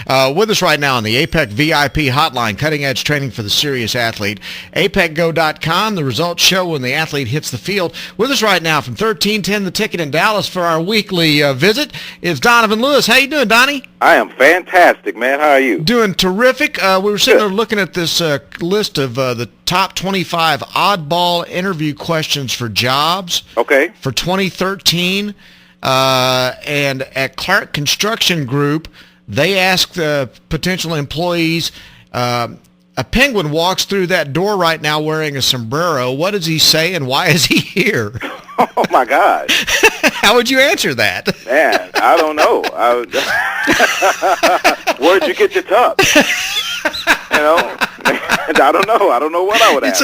With us right now on the APEC VIP hotline, cutting-edge training for the serious athlete. APECGo.com, the results show when the athlete hits the field. With us right now from 1310 The Ticket in Dallas for our weekly visit is Donovan Lewis. How you doing, Donnie? I am fantastic, man. How are you? Doing terrific. We were sitting there looking at this list of the top 25 oddball interview questions for jobs. Okay. For 2013. And at Clark Construction Group, they asked potential employees, a penguin walks through that door right now wearing a sombrero. What does he say and why is he here? Oh, my God. How would you answer that? Man, I don't know. Where'd you get your tub? You know? I don't know. I don't know what I would ask.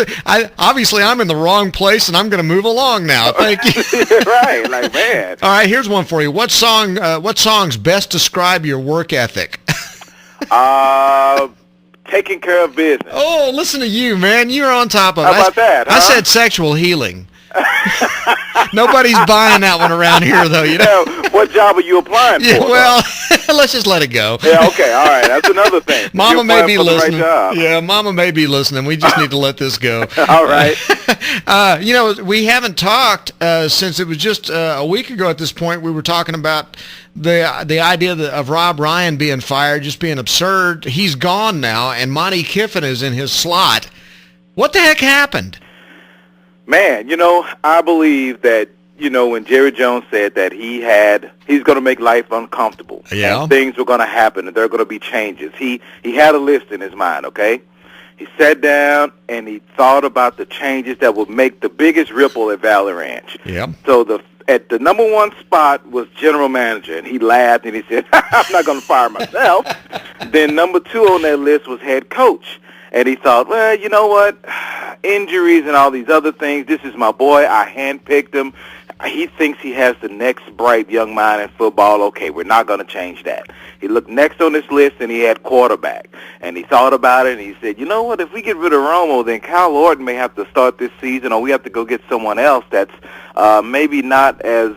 Obviously, I'm in the wrong place, and I'm going to move along now. Thank you. Right, like, man. All right, here's one for you. What songs best describe your work ethic? Taking care of business. Oh, listen to you, man. You're on top of it. How about that, huh? I said sexual healing. Nobody's buying that one around here, though. You know. Yeah, what job are you applying for? Well, let's just let it go. Yeah, okay, all right. That's another thing. Mama may be listening. Right, yeah, Mama may be listening. We just need to let this go. All right. We haven't talked since it was just a week ago at this point. We were talking about the idea of Rob Ryan being fired just being absurd. He's gone now, and Monty Kiffin is in his slot. What the heck happened? Man, I believe that, when Jerry Jones said that he's going to make life uncomfortable. Yeah. And things were going to happen and there are going to be changes. He had a list in his mind, okay? He sat down and he thought about the changes that would make the biggest ripple at Valley Ranch. Yeah. So at the number one spot was general manager, and he laughed and he said, I'm not going to fire myself. Then number two on that list was head coach. And he thought, well, you know what, injuries and all these other things, this is my boy, I handpicked him. He thinks he has the next bright young mind in football. Okay, we're not going to change that. He looked next on this list, and he had quarterback. And he thought about it, and he said, you know what, if we get rid of Romo, then Kyle Orton may have to start this season, or we have to go get someone else that's maybe not as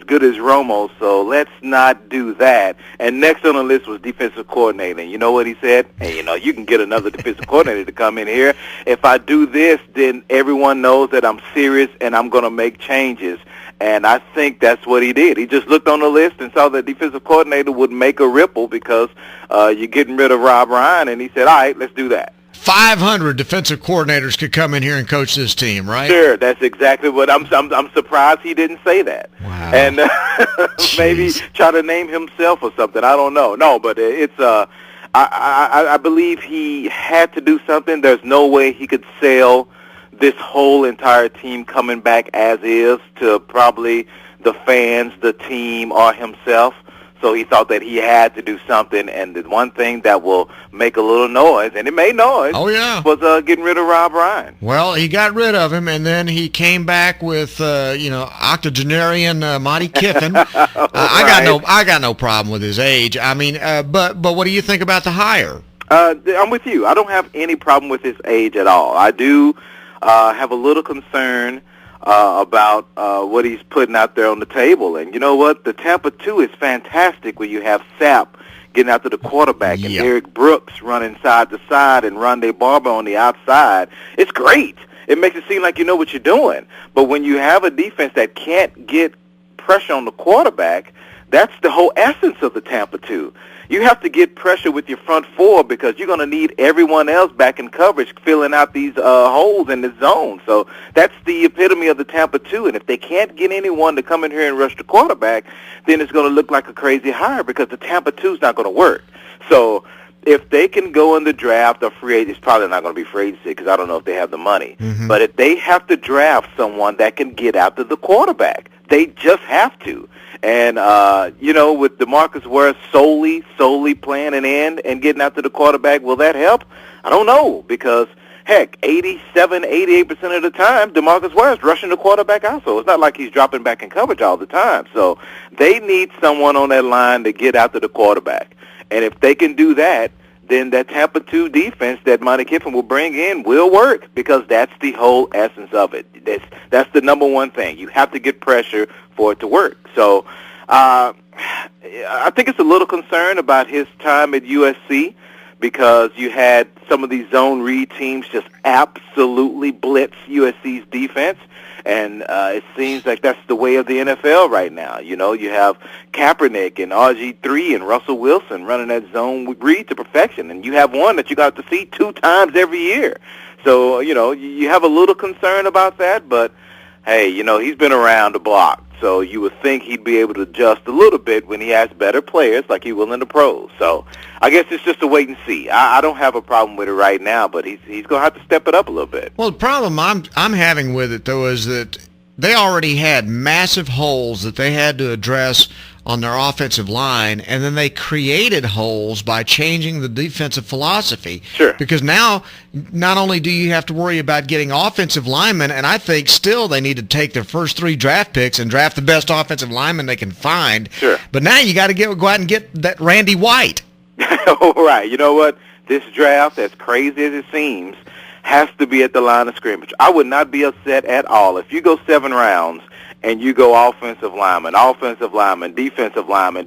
good as Romo, so let's not do that. And next on the list was defensive coordinator. And you know what he said? Hey, you can get another defensive coordinator to come in here. If I do this, then everyone knows that I'm serious and I'm going to make changes. And I think that's what he did. He just looked on the list and saw that defensive coordinator would make a ripple because you're getting rid of Rob Ryan, and he said, all right, let's do that. 500 defensive coordinators could come in here and coach this team, right? Sure, that's exactly what I'm surprised he didn't say that. Wow. And maybe try to name himself or something. I don't know. No, but it's I believe he had to do something. There's no way he could sell this whole entire team coming back as is to probably the fans, the team, or himself. So he thought that he had to do something, and the one thing that will make a little noise, and it made noise, was getting rid of Rob Ryan. Well, he got rid of him, and then he came back with, octogenarian Monty Kiffin. I got no problem with his age. I mean, but what do you think about the hire? I'm with you. I don't have any problem with his age at all. I do have a little concern about what he's putting out there on the table. And you know what? The Tampa 2 is fantastic when you have Sapp getting after the quarterback and Eric Brooks running side to side and Rondé Barber on the outside. It's great. It makes it seem like you know what you're doing. But when you have a defense that can't get pressure on the quarterback, that's the whole essence of the Tampa 2. You have to get pressure with your front four because you're going to need everyone else back in coverage filling out these holes in the zone. So that's the epitome of the Tampa 2. And if they can't get anyone to come in here and rush the quarterback, then it's going to look like a crazy hire because the Tampa 2 is not going to work. So if they can go in the draft or free agent, it's probably not going to be free agency because I don't know if they have the money. Mm-hmm. But if they have to draft someone that can get after the quarterback, they just have to. And, with DeMarcus Ware solely playing an end and getting after the quarterback, will that help? I don't know because, heck, 88% of the time, DeMarcus Ware is rushing the quarterback also. It's not like he's dropping back in coverage all the time. So they need someone on that line to get after the quarterback. And if they can do that, then that Tampa 2 defense that Monty Kiffin will bring in will work because that's the whole essence of it. That's the number one thing. You have to get pressure for it to work. So I think it's a little concern about his time at USC because you had some of these zone read teams just absolutely blitz USC's defense, and it seems like that's the way of the NFL right now. You know, you have Kaepernick and RG3 and Russell Wilson running that zone read to perfection, and you have one that you got to see 2 times every year. So, you know, you have a little concern about that, but, hey, you know, he's been around the block. So you would think he'd be able to adjust a little bit when he has better players like he will in the pros. So I guess it's just a wait and see. I don't have a problem with it right now, but he's going to have to step it up a little bit. Well, the problem I'm having with it, though, is that they already had massive holes that they had to address on their offensive line, and then they created holes by changing the defensive philosophy. Sure. Because now, not only do you have to worry about getting offensive linemen, and I think still they need to take their first 3 draft picks and draft the best offensive lineman they can find. Sure. But now you got to go out and get that Randy White. All right. You know what? This draft, as crazy as it seems, has to be at the line of scrimmage. I would not be upset at all if you go 7 rounds and you go offensive lineman, defensive lineman,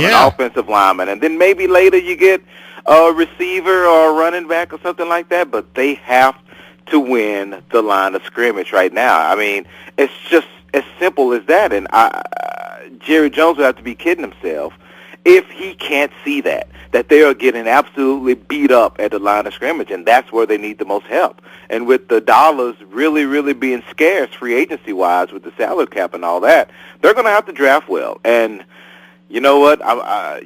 yeah. offensive lineman, and then maybe later you get a receiver or a running back or something like that, but they have to win the line of scrimmage right now. I mean, it's just as simple as that, and Jerry Jones would have to be kidding himself if he can't see that they are getting absolutely beat up at the line of scrimmage, and that's where they need the most help. And with the dollars really, really being scarce free agency-wise with the salary cap and all that, they're going to have to draft well. And you know what?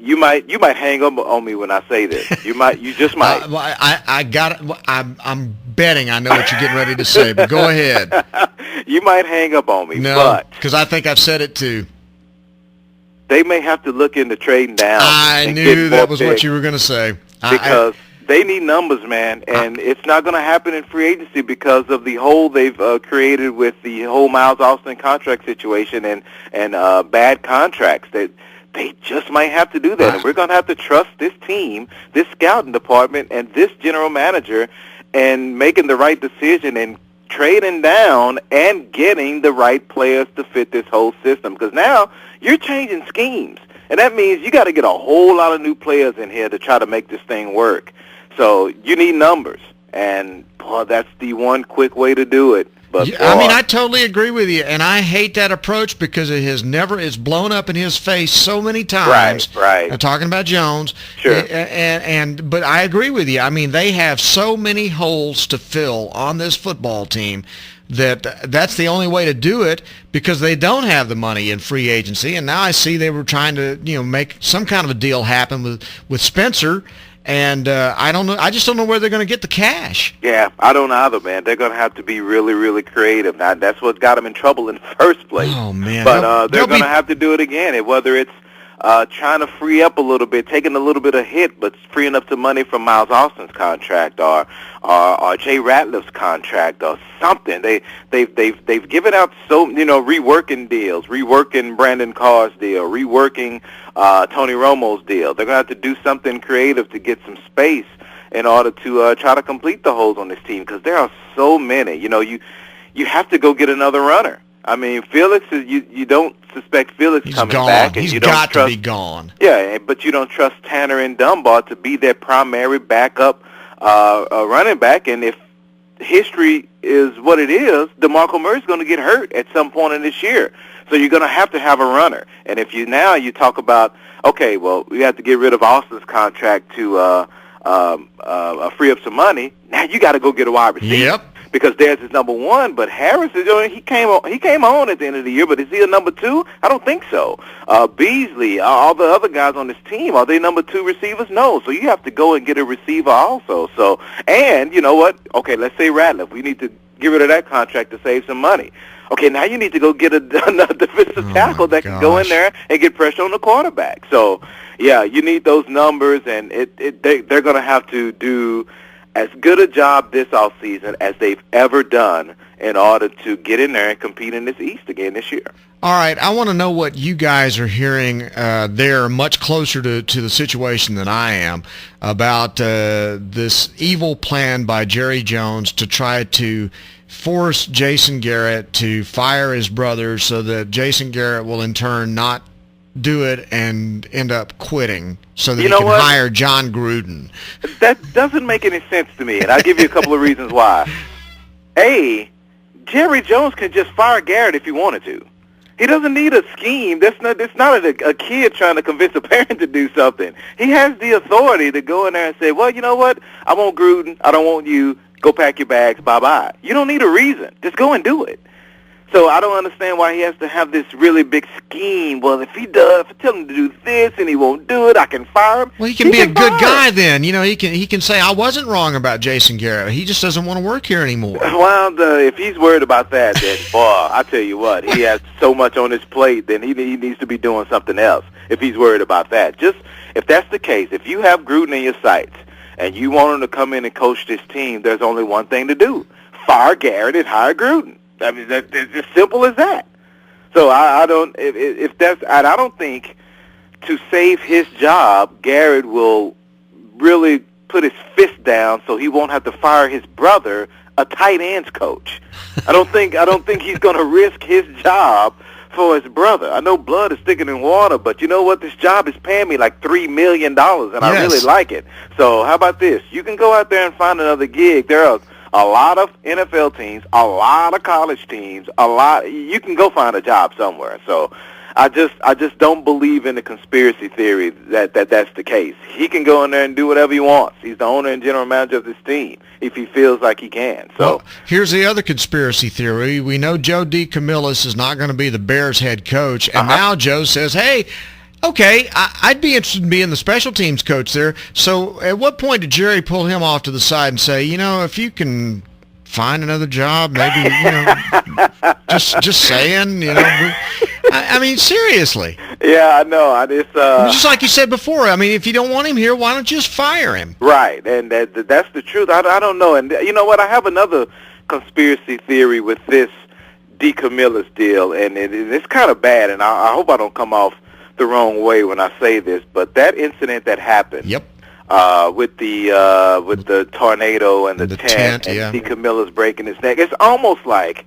You might hang up on me when I say this. You just might. I got it. I'm betting I know what you're getting ready to say, but go ahead. You might hang up on me. No, because I think I've said it too. They may have to look into trading down. I knew that was what you were going to say. Because they need numbers, man, and it's not going to happen in free agency because of the hole they've created with the whole Miles Austin contract situation and bad contracts. They just might have to do that, and we're going to have to trust this team, this scouting department, and this general manager, and making the right decision and trading down and getting the right players to fit this whole system. Because now you're changing schemes, and that means you got to get a whole lot of new players in here to try to make this thing work. So you need numbers, and boy, that's the one quick way to do it. But yeah, I mean, I totally agree with you, and I hate that approach because it's blown up in his face so many times. Right. I'm talking about Jones. Sure. But I agree with you. I mean, they have so many holes to fill on this football team that's the only way to do it because they don't have the money in free agency. And now I see they were trying to, make some kind of a deal happen with Spencer. And I don't know. I just don't know where they're going to get the cash. Yeah, I don't either, man. They're going to have to be really, really creative. Now, that's what got them in trouble in the first place. Oh, man. But they're going to have to do it again. And whether it's trying to free up a little bit, taking a little bit of hit, but freeing up some money from Miles Austin's contract or Jay Ratliff's contract or something. They've given out reworking deals, reworking Brandon Carr's deal, reworking Tony Romo's deal. They're going to have to do something creative to get some space in order to try to complete the holes on this team because there are so many. You have to go get another runner. I mean, Felix is you don't suspect Felix coming back, and He's you don't got trust, to be gone. Yeah, but you don't trust Tanner and Dunbar to be their primary backup running back. And if history is what it is, DeMarco Murray's going to get hurt at some point in this year. So you're going to have a runner. And if you talk about, okay, well, we have to get rid of Austin's contract to free up some money. Now you got to go get a wide receiver. Yep. Because there's his number one, but Harris he came on at the end of the year, but is he a number 2? I don't think so. Beasley, all the other guys on this team, are they number 2 receivers? No. So you have to go and get a receiver also. So, and you know what? Okay, let's say Ratliff. We need to get rid of that contract to save some money. Okay, now you need to go get another defensive tackle that can go in there and get pressure on the quarterback. So, yeah, you need those numbers, and they're going to have to do as good a job this offseason as they've ever done in order to get in there and compete in this East again this year. All right, I want to know what you guys are hearing there, much closer to the situation than I am, about this evil plan by Jerry Jones to try to force Jason Garrett to fire his brother so that Jason Garrett will in turn not do it and end up quitting so that You he know can what? hire John Gruden? That doesn't make any sense to me, and I'll give you a couple of reasons why. A, Jerry Jones can just fire Garrett if he wanted to. He doesn't need a scheme. It's not a kid trying to convince a parent to do something. He has the authority to go in there and say, well, you know what? I want Gruden. I don't want you. Go pack your bags. Bye-bye. You don't need a reason. Just go and do it. So I don't understand why he has to have this really big scheme. Well, if I tell him to do this and he won't do it, I can fire him. Well, he can be a good fire him. guy then. You know, he can say, I wasn't wrong about Jason Garrett. He just doesn't want to work here anymore. Well, if he's worried about that, then, boy, I tell you what, he has so much on his plate, then he needs to be doing something else if he's worried about that. Just, if that's the case, if you have Gruden in your sights and you want him to come in and coach this team, there's only one thing to do. Fire Garrett and hire Gruden. I mean, it's as simple as that. So I don't think to save his job, Garrett will really put his fist down so he won't have to fire his brother, a tight ends coach. I don't think he's going to risk his job for his brother. I know blood is thicker than water, but you know what? This job is paying me like $3 million, and I really like it. So how about this? You can go out there and find another gig. There are a lot of NFL teams, a lot of college teams, you can go find a job somewhere. So I just don't believe in the conspiracy theory that that's the case. He can go in there and do whatever he wants. He's the owner and general manager of this team if he feels like he can. So well, here's the other conspiracy theory. We know Joe DeCamillis is not going to be the Bears head coach, and now Joe says, hey, okay, I'd be interested in being the special teams coach there. So at what point did Jerry pull him off to the side and say, you know, if you can find another job, maybe, you know, just saying, you know. I mean, seriously. Yeah, I know. Just like you said before, I mean, if you don't want him here, why don't you just fire him? Right, and that's the truth. I don't know. And you know what? I have another conspiracy theory with this DeCamillis deal, and it's kind of bad, and I hope I don't come off the wrong way when I say this, but that incident that happened with the tornado and the tent and DeCamillis breaking his neck, it's almost like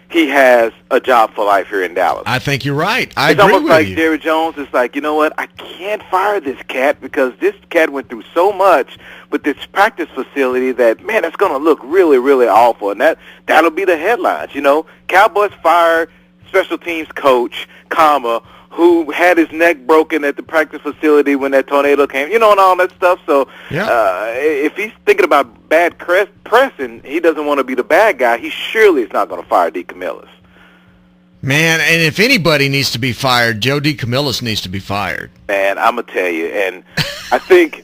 he has a job for life here in Dallas. I think you're right. It's agree almost with like you. Jerry Jones is like, you know what, I can't fire this cat because this cat went through so much with this practice facility that, man, that's going to look really, really awful. And that'll be the headlines, you know. Cowboys fire special teams coach, who had his neck broken at the practice facility when that tornado came, you know, and all that stuff. So if he's thinking about bad press and he doesn't want to be the bad guy, he surely is not going to fire DeCamillis. Man, and if anybody needs to be fired, Joe DeCamillis needs to be fired. Man, I'm going to tell you, and I think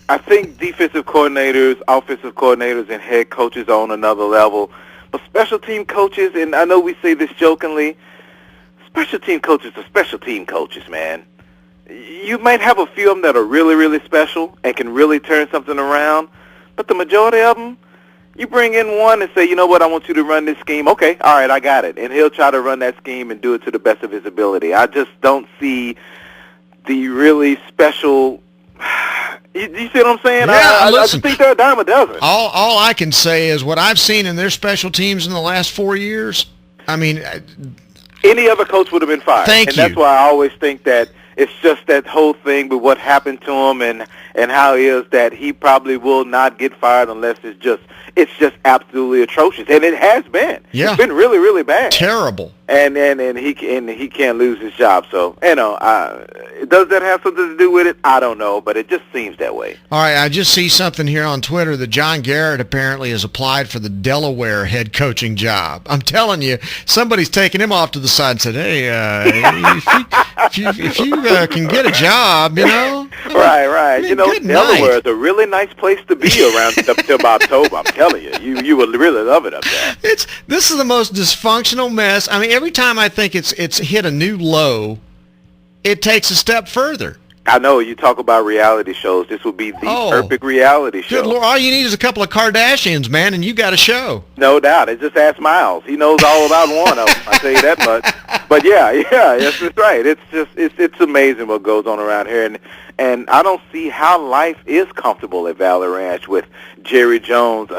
defensive coordinators, offensive coordinators, and head coaches are on another level. But special team coaches, and I know we say this jokingly, special team coaches are special team coaches, man. You might have a few of them that are really, really special and can really turn something around, but the majority of them, you bring in one and say, you know what, I want you to run this scheme. Okay, all right, I got it. And he'll try to run that scheme and do it to the best of his ability. I just don't see the really special... You see what I'm saying? Yeah, I listen, just think they're a dime a dozen. All I can say is what I've seen in their special teams in the last 4 years, I mean... Any other coach would have been fired. Thank you. That's why I always think that it's just that whole thing with what happened to him and how it is that he probably will not get fired unless it's just absolutely atrocious. And it has been. Yeah. It's been really, really bad. Terrible. And he can't lose his job. So, you know, does that have something to do with it? I don't know, but it just seems that way. All right, I just see something here on Twitter that John Garrett apparently has applied for the Delaware head coaching job. I'm telling you, somebody's taken him off to the side and said, hey, if you can get a job, you know. Right. I mean, you know, Delaware is a really nice place to be around up to about October. I'm telling you, you will really love it up there. This is the most dysfunctional mess. I mean, every time I think it's hit a new low, it takes a step further. I know, you talk about reality shows. This would be the perfect reality show. Good Lord, all you need is a couple of Kardashians, man, and you got a show. No doubt. It's just ask Miles. He knows all about one of them. I tell you that much. But yeah, yes, that's right. It's amazing what goes on around here, and I don't see how life is comfortable at Valley Ranch with Jerry Jones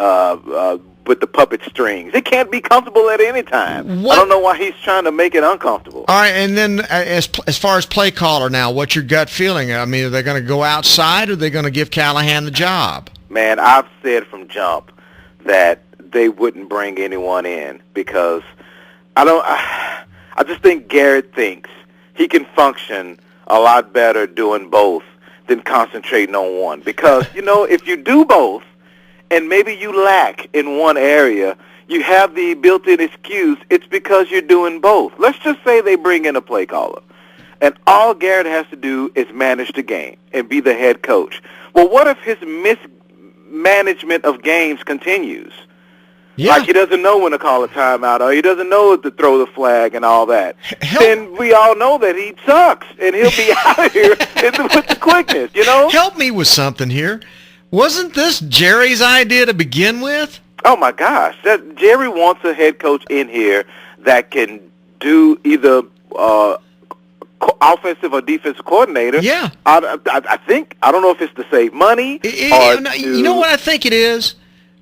with the puppet strings. It can't be comfortable at any time. What? I don't know why he's trying to make it uncomfortable. All right, and then as far as play caller now, what's your gut feeling? I mean, are they going to go outside, or are they going to give Callahan the job? Man, I've said from jump that they wouldn't bring anyone in because I just think Garrett thinks he can function a lot better doing both than concentrating on one. Because, if you do both and maybe you lack in one area, you have the built-in excuse, it's because you're doing both. Let's just say they bring in a play caller, and all Garrett has to do is manage the game and be the head coach. Well, what if his mismanagement of games continues? Yeah. Like he doesn't know when to call a timeout, or he doesn't know to throw the flag and all that. Then we all know that he sucks, and he'll be out of here with the quickness, Help me with something here. Wasn't this Jerry's idea to begin with? Oh, my gosh. Jerry wants a head coach in here that can do either offensive or defensive coordinator. Yeah. I think, I don't know if it's to save money. You know what I think it is?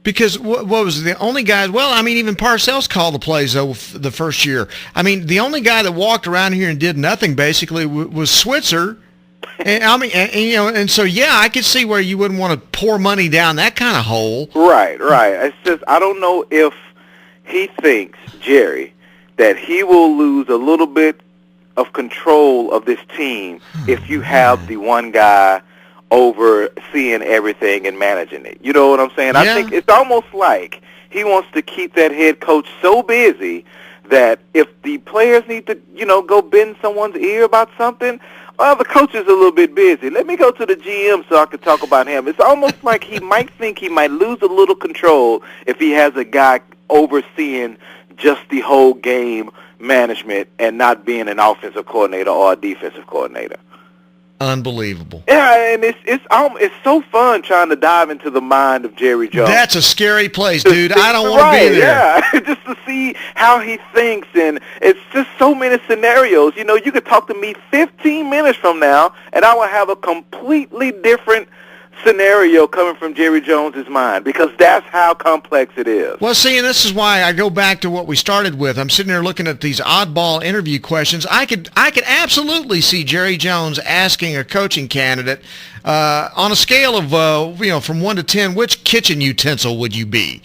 Because what was the only guy? Well, I mean, even Parcells called the plays though the first year. I mean, the only guy that walked around here and did nothing basically was Switzer. And I mean, and so yeah, I could see where you wouldn't want to pour money down that kind of hole. Right. It's just I don't know if he thinks, Jerry, that he will lose a little bit of control of this team if you have the one guy overseeing everything and managing it. You know what I'm saying? Yeah. I think it's almost like he wants to keep that head coach so busy that if the players need to, go bend someone's ear about something, well, the coach is a little bit busy. Let me go to the GM so I can talk about him. It's almost like he might think he might lose a little control if he has a guy overseeing just the whole game management and not being an offensive coordinator or a defensive coordinator. Unbelievable. Yeah, and it's so fun trying to dive into the mind of Jerry Jones. That's a scary place, dude. I don't want to be there. Yeah, just to see how he thinks, and it's just so many scenarios. You could talk to me 15 minutes from now, and I will have a completely different scenario coming from Jerry Jones's mind, because that's how complex it is. Well, see, and this is why I go back to what we started with. I'm sitting there looking at these oddball interview questions. I could absolutely see Jerry Jones asking a coaching candidate on a scale of from 1 to 10, which kitchen utensil would you be?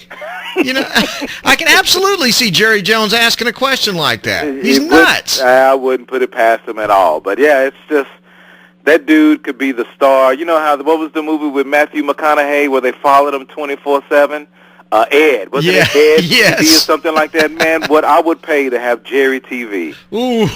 I can absolutely see Jerry Jones asking a question like that. He's nuts. I wouldn't put it past him at all. But yeah, it's just. That dude could be the star. You know what was the movie with Matthew McConaughey where they followed him 24/7? Ed. Wasn't it Ed yes. TV or something like that? Man, what I would pay to have Jerry TV. Ooh.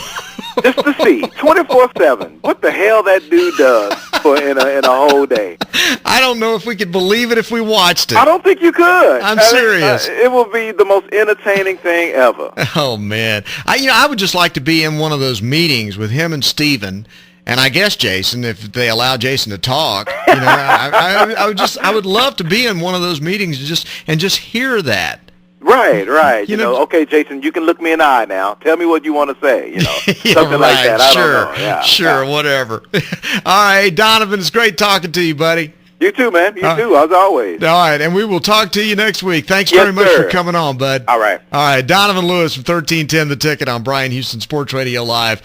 Just to see, 24/7. What the hell that dude does in a whole day. I don't know if we could believe it if we watched it. I don't think you could. I'm serious. It will be the most entertaining thing ever. Oh, man. I would just like to be in one of those meetings with him and Steven. And I guess Jason, if they allow Jason to talk, I would love to be in one of those meetings and just hear that. Right. Okay, Jason, you can look me in the eye now. Tell me what you want to say. Something like that. I don't know. Yeah, sure, whatever. All right, Donovan, it's great talking to you, buddy. You too, man. You too, as always. All right, and we will talk to you next week. Thanks very much for coming on, bud. All right. Donovan Lewis from 1310 The Ticket on Bryan Houston Sports Radio Live.